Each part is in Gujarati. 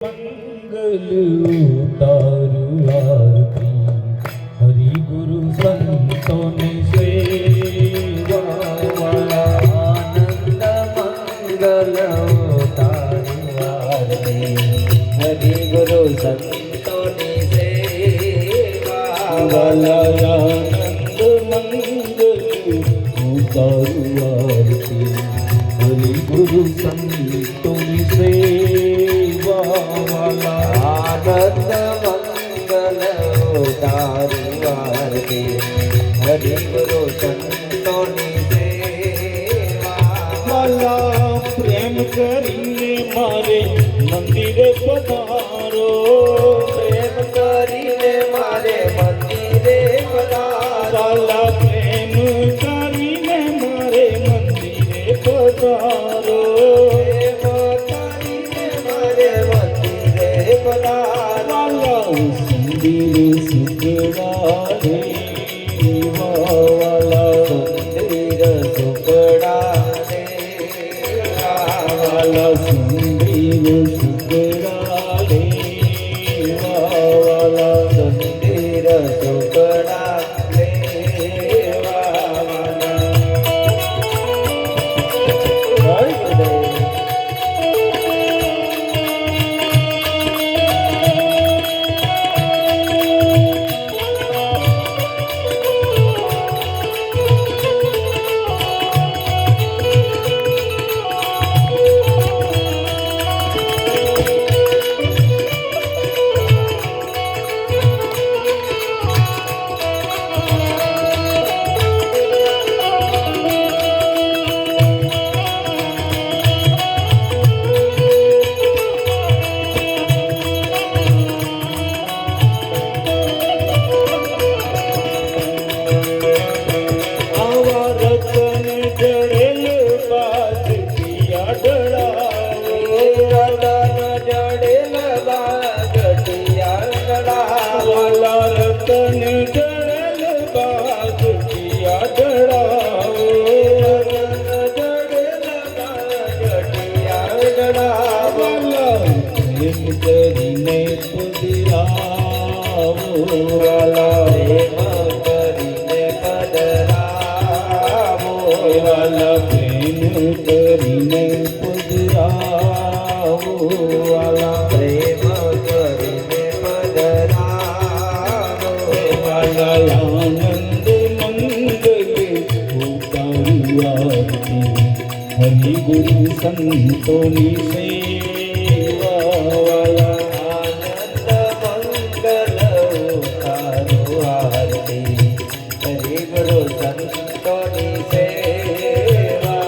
મંગલ ઉતારું આરતી હરિ ગુરુ સંતોની સેવા વાળા આનંદ મંગલ ઉતારું આરતી હરિ ગુરુ સંતોની સેવા વાળા આનંદ મંગલ ઉતારું આરતી હરિ ગુરુ સંતોની સેવા આનંદ મંગલ ઉતારું આરતી હરિ ગુરુ સંતોની સેવા વાલા પ્રેમ કરીને મારે મંદિરે પધારો પ્રેમ કરીને મારે મંદિરે પધારો વાલા પ્રેમ કરીને મારે મંદિરે પધારો મંદિર સુકડા રે વાલા મંદિર સુકડા રે વાલા મંદિર સુકડા રે વાલા મંદિર સુકડા રે કરીને પધરાવો વાલા પ્રેમ કરીને પધરાવો વાલા પ્રેમ કરીને પધરાવો વાલા પ્રેમ કરીને પધરાવો વાલા આનંદ મંગલ ઉતારું આરતી હરિ ગુરુ સંતોની સેવા વાલા આનંદ મંગલ ઉતારું આરતી હરિ ગુરુ સંતોની સેવા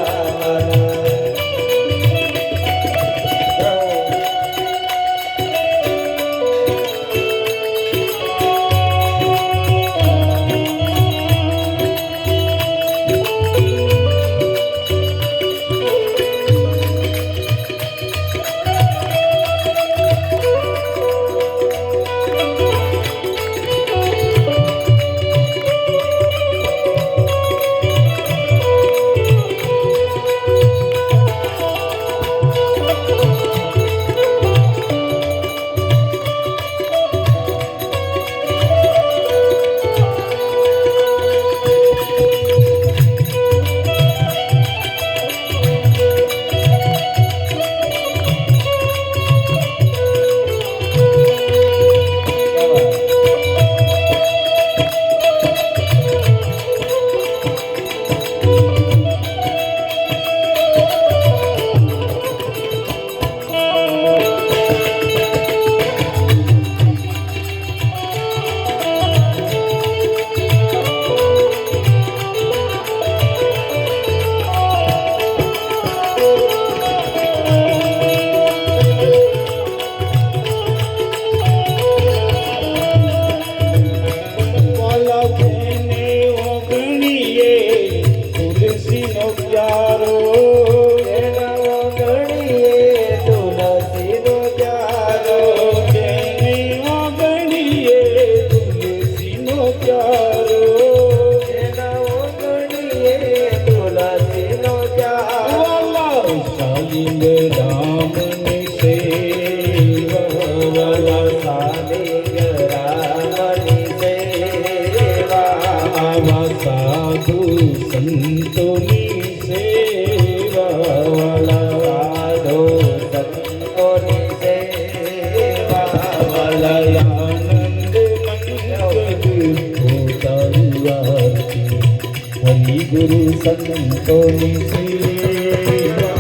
ગુરુ સંતોની સેવા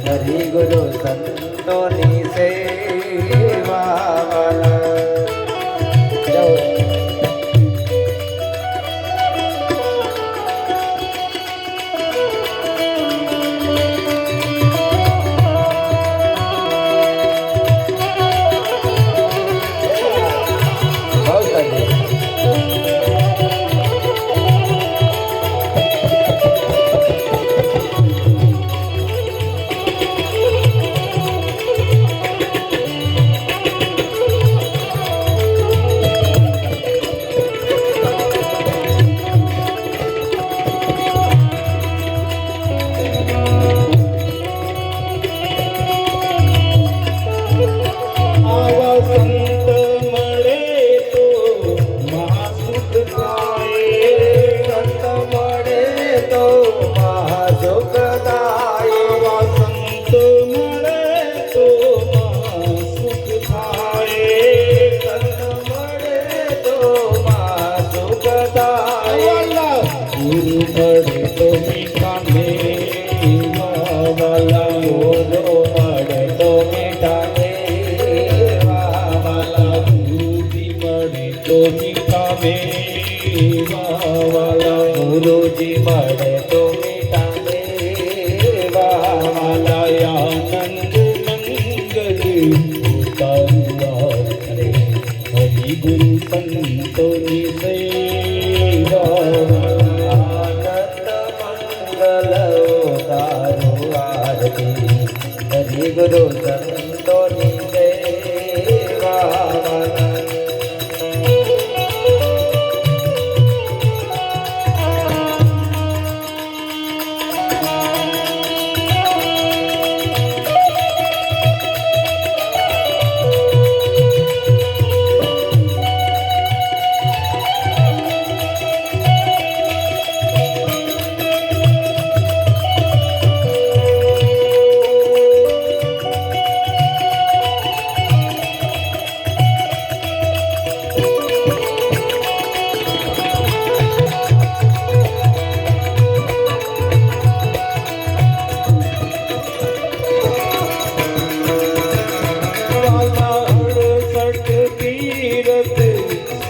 હરિ ગુરુ સંતોની સેવા ગુરુ મળે તો મીઠા મેવાલા ગુરુ મળે તો મીઠા મેવાલા ગુરુજી મળે તો મીઠા મેવાલા ગુરુજી મળે તો મીઠા મેવાલા આનંદ મંગલ ઉતારુઆ કરે હરિ ગુરુ સંતોની સેવા હરિ ગુરુ સંતોની સેવા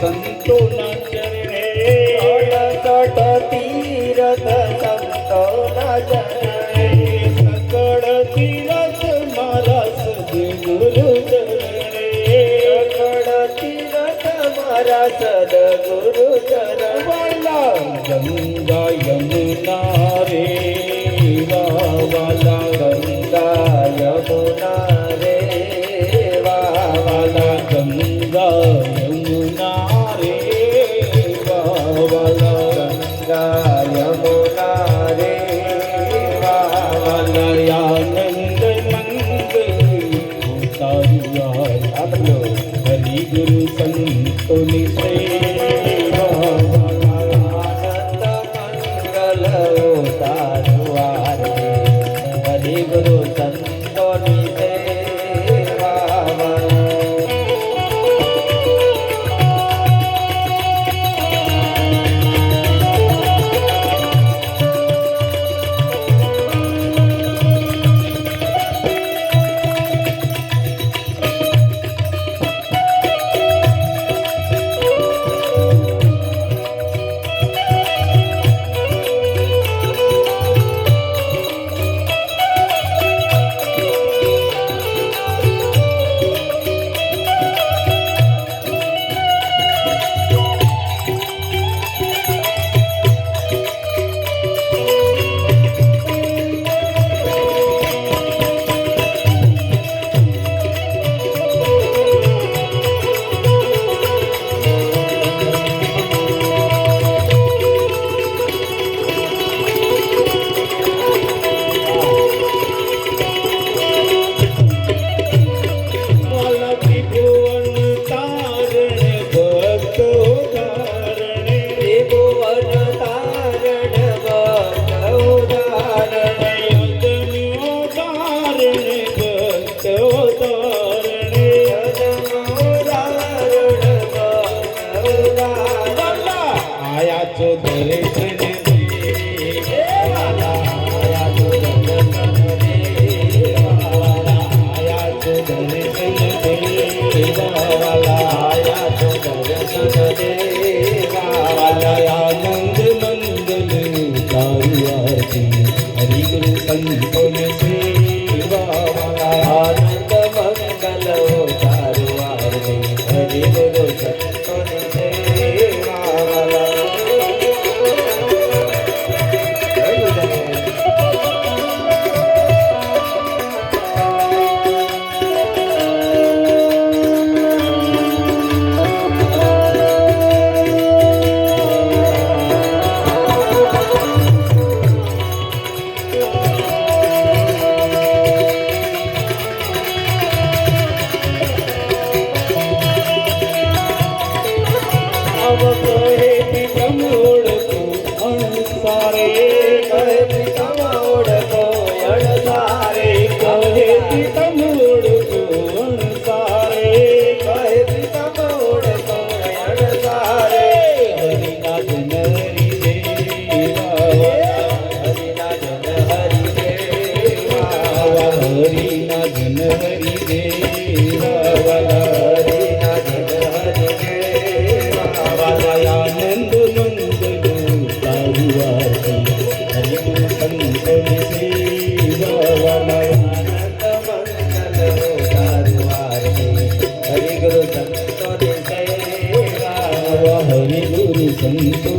સંતોના ચરણે તીરથ સંતોના ચરણે સકળ તીરથ મારા સદગુરુ ચરણે સકળ તીરથ મારા સદગુરુ ચરણ વાલા ગંગા યમુના રે વાલા ગંગા યમુના રે વાલા ગંગા યમુના રે હરિ ગુરુ સંતોની સેવા વાલા આનંદ મંગલ તારું આરતી હરિ ગુરુ સંતોની સેવા વાલા હરિ ગુરુ સંતો